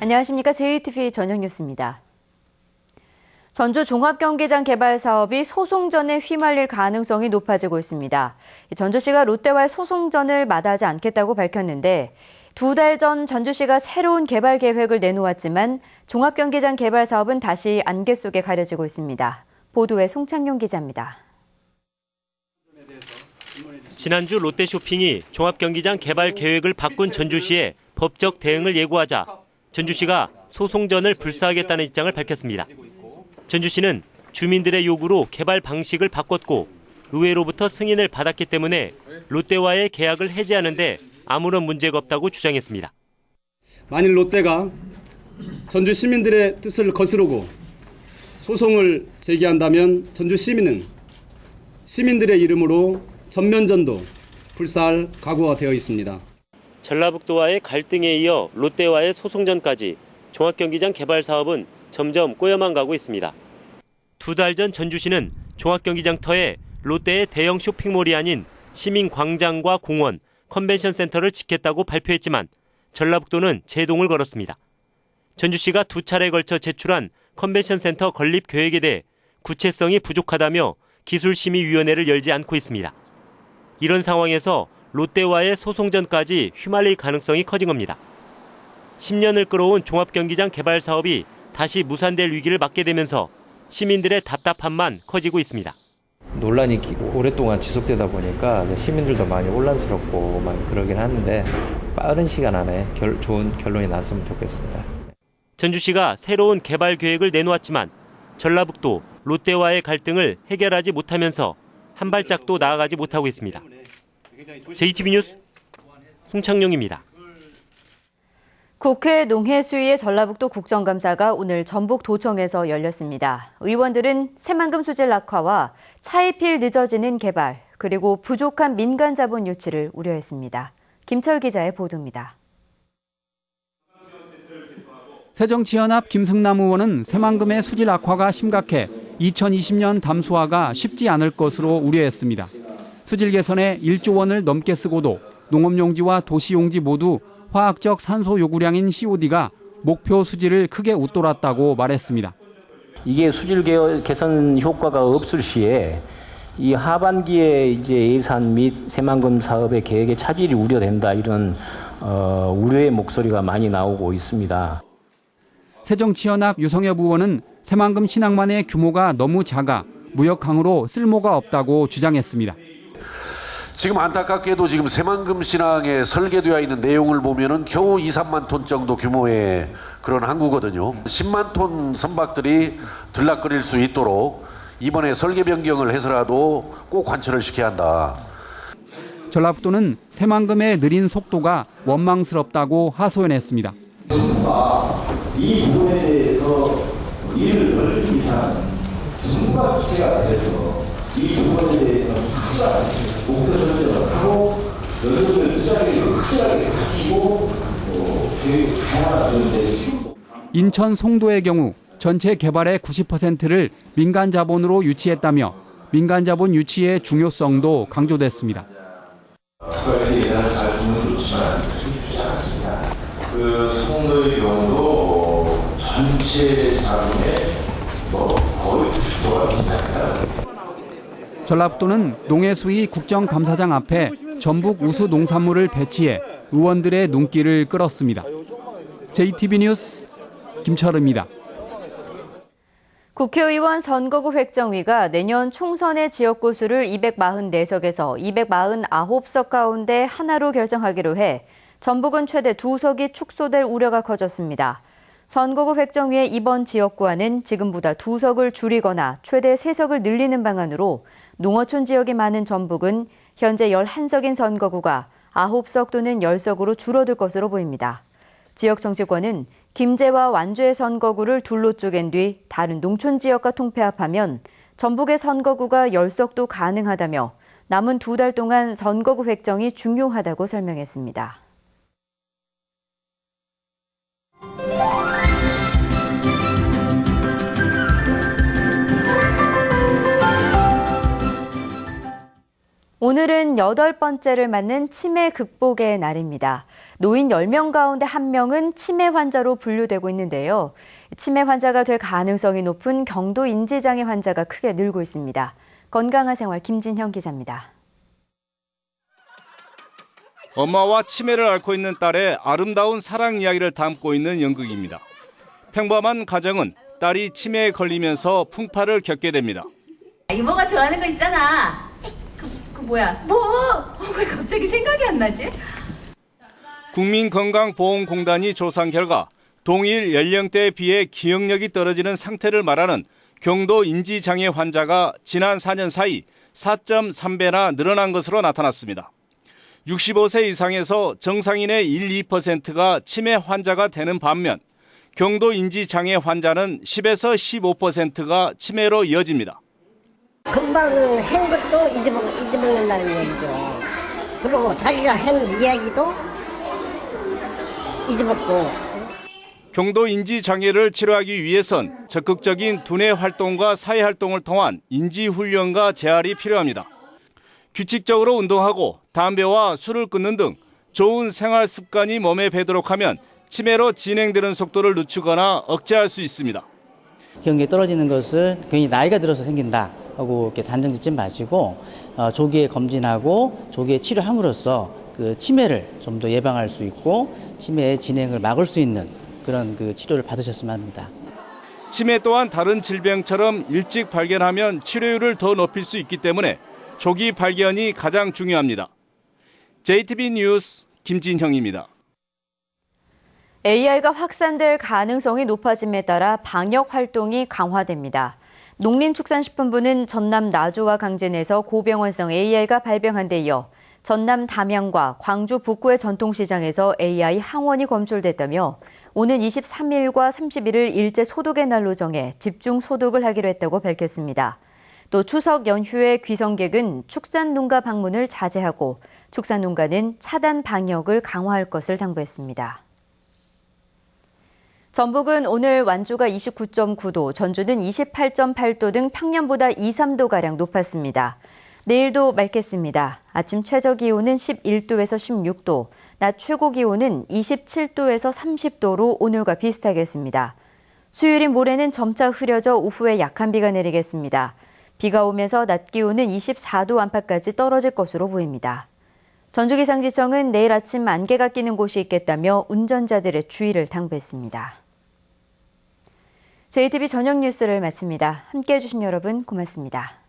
안녕하십니까. JTBC 저녁 뉴스입니다. 전주 종합경기장 개발 사업이 소송전에 휘말릴 가능성이 높아지고 있습니다. 전주시가 롯데와의 소송전을 마다하지 않겠다고 밝혔는데 2달 전 전주시가 새로운 개발 계획을 내놓았지만 종합경기장 개발 사업은 다시 안개 속에 가려지고 있습니다. 보도에 송창용 기자입니다. 지난주 롯데쇼핑이 종합경기장 개발 계획을 바꾼 전주시에 법적 대응을 예고하자 전주시가 소송전을 불사하겠다는 입장을 밝혔습니다. 전주시는 주민들의 요구로 개발 방식을 바꿨고 의회로부터 승인을 받았기 때문에 롯데와의 계약을 해지하는데 아무런 문제가 없다고 주장했습니다. 만일 롯데가 전주 시민들의 뜻을 거스르고 소송을 제기한다면 전주 시민은 시민들의 이름으로 전면전도 불사할 각오가 되어 있습니다. 전라북도와의 갈등에 이어 롯데와의 소송전까지 종합경기장 개발 사업은 점점 꼬여만 가고 있습니다. 2달 전 전주시는 종합경기장터에 롯데의 대형 쇼핑몰이 아닌 시민광장과 공원, 컨벤션센터를 짓겠다고 발표했지만 전라북도는 제동을 걸었습니다. 전주시가 2차례에 걸쳐 제출한 컨벤션센터 건립 계획에 대해 구체성이 부족하다며 기술심의위원회를 열지 않고 있습니다. 이런 상황에서 롯데와의 소송전까지 휘말릴 가능성이 커진 겁니다. 10년을 끌어온 종합경기장 개발 사업이 다시 무산될 위기를 맞게 되면서 시민들의 답답함만 커지고 있습니다. 논란이 오랫동안 지속되다 보니까 시민들도 많이 혼란스럽고 많이 그러긴 하는데 빠른 시간 안에 좋은 결론이 났으면 좋겠습니다. 전주시가 새로운 개발 계획을 내놓았지만 전라북도 롯데와의 갈등을 해결하지 못하면서 한 발짝도 나아가지 못하고 있습니다. JTBC 뉴스 송창용입니다. 국회 농해수위의 전라북도 국정감사가 오늘 전북도청에서 열렸습니다. 의원들은 새만금 수질 악화와 차입힐 늦어지는 개발, 그리고 부족한 민간 자본 유치를 우려했습니다. 김철 기자의 보도입니다. 새정치연합 김승남 의원은 새만금의 수질 악화가 심각해 2020년 담수화가 쉽지 않을 것으로 우려했습니다. 수질 개선에 1조 원을 넘게 쓰고도 농업용지와 도시용지 모두 화학적 산소 요구량인 COD가 목표 수질을 크게 웃돌았다고 말했습니다. 이게 수질 개선 효과가 없을 시에 이 하반기에 이제 예산 및 새만금 사업의 계획에 차질이 우려된다, 이런 우려의 목소리가 많이 나오고 있습니다. 새정치연합 유성엽 의원은 새만금 신항만의 규모가 너무 작아 무역항으로 쓸모가 없다고 주장했습니다. 지금 안타깝게도 지금 새만금 신항에 설계되어 있는 내용을 보면은 겨우 2, 3만 톤 정도 규모의 그런 항구거든요. 10만 톤 선박들이 들락거릴 수 있도록 이번에 설계 변경을 해서라도 꼭 관철을 시켜야 한다. 전라북도는 새만금의 느린 속도가 원망스럽다고 하소연했습니다. 이 부분에 대해서 이를 넓은 이상 정부가 주체가 돼서 이 부분에 대해서는 확실하게 목표 설정을 하고 여성들 투자계획을 확실하게 밝히고 계획을 가야하는데 지금도 인천 송도의 경우 전체 개발의 90%를 민간 자본으로 유치했다며 민간 자본 유치의 중요성도 강조됐습니다. 국가에서 예산을 잘 주는 건 좋지만 주지 않았습니다. 그 송도의 경우도 전체 자본의 거의 90%가 된다. 전라북도는 농해수위 국정감사장 앞에 전북 우수 농산물을 배치해 의원들의 눈길을 끌었습니다. JTBC 뉴스 김철우입니다. 국회의원 선거구 획정위가 내년 총선의 지역구 수를 244석에서 249석 가운데 하나로 결정하기로 해 전북은 최대 2석이 축소될 우려가 커졌습니다. 선거구 획정위의 이번 지역구안은 지금보다 2석을 줄이거나 최대 3석을 늘리는 방안으로 농어촌 지역이 많은 전북은 현재 11석인 선거구가 9석 또는 10석으로 줄어들 것으로 보입니다. 지역 정치권은 김제와 완주의 선거구를 둘로 쪼갠 뒤 다른 농촌 지역과 통폐합하면 전북의 선거구가 10석도 가능하다며 남은 2달 동안 선거구 획정이 중요하다고 설명했습니다. 오늘은 8번째를 맞는 치매 극복의 날입니다. 노인 10명 가운데 1명은 치매 환자로 분류되고 있는데요. 치매 환자가 될 가능성이 높은 경도 인지장애 환자가 크게 늘고 있습니다. 건강한 생활 김진형 기자입니다. 엄마와 치매를 앓고 있는 딸의 아름다운 사랑 이야기를 담고 있는 연극입니다. 평범한 가정은 딸이 치매에 걸리면서 풍파를 겪게 됩니다. 이모가 좋아하는 거 있잖아. 그 뭐야? 왜 갑자기 생각이 안 나지? 국민건강보험공단이 조사한 결과 동일 연령대에 비해 기억력이 떨어지는 상태를 말하는 경도 인지장애 환자가 지난 4년 사이 4.3배나 늘어난 것으로 나타났습니다. 65세 이상에서 정상인의 1~2%가 치매 환자가 되는 반면 경도 인지장애 환자는 10에서 15%가 치매로 이어집니다. 금방 한 것도 잊어먹는다는 얘기죠. 그리고 자기가 한 이야기도 잊어먹고. 경도 인지 장애를 치료하기 위해선 적극적인 두뇌 활동과 사회 활동을 통한 인지 훈련과 재활이 필요합니다. 규칙적으로 운동하고 담배와 술을 끊는 등 좋은 생활 습관이 몸에 배도록 하면 치매로 진행되는 속도를 늦추거나 억제할 수 있습니다. 기억력이 떨어지는 것을 괜히 나이가 들어서 생긴다 하고 이렇게 단정 짓지 마시고 조기에 검진하고 조기에 치료함으로써 그 치매를 좀 더 예방할 수 있고 치매의 진행을 막을 수 있는 그런 그 치료를 받으셨으면 합니다. 치매 또한 다른 질병처럼 일찍 발견하면 치료율을 더 높일 수 있기 때문에 조기 발견이 가장 중요합니다. JTBC 뉴스 김진형입니다. AI가 확산될 가능성이 높아짐에 따라 방역 활동이 강화됩니다. 농림축산식품부는 전남 나주와 강진에서 고병원성 AI가 발병한 데 이어 전남 담양과 광주 북구의 전통시장에서 AI 항원이 검출됐다며 오는 23일과 31일 일제 소독의 날로 정해 집중 소독을 하기로 했다고 밝혔습니다. 또 추석 연휴의 귀성객은 축산농가 방문을 자제하고 축산농가는 차단 방역을 강화할 것을 당부했습니다. 전북은 오늘 완주가 29.9도, 전주는 28.8도 등 평년보다 2~3도가량 높았습니다. 내일도 맑겠습니다. 아침 최저기온은 11도에서 16도, 낮 최고기온은 27도에서 30도로 오늘과 비슷하겠습니다. 수요일인 모레는 점차 흐려져 오후에 약한 비가 내리겠습니다. 비가 오면서 낮 기온은 24도 안팎까지 떨어질 것으로 보입니다. 전주기상지청은 내일 아침 안개가 끼는 곳이 있겠다며 운전자들의 주의를 당부했습니다. JTBC 저녁 뉴스를 마칩니다. 함께해 주신 여러분 고맙습니다.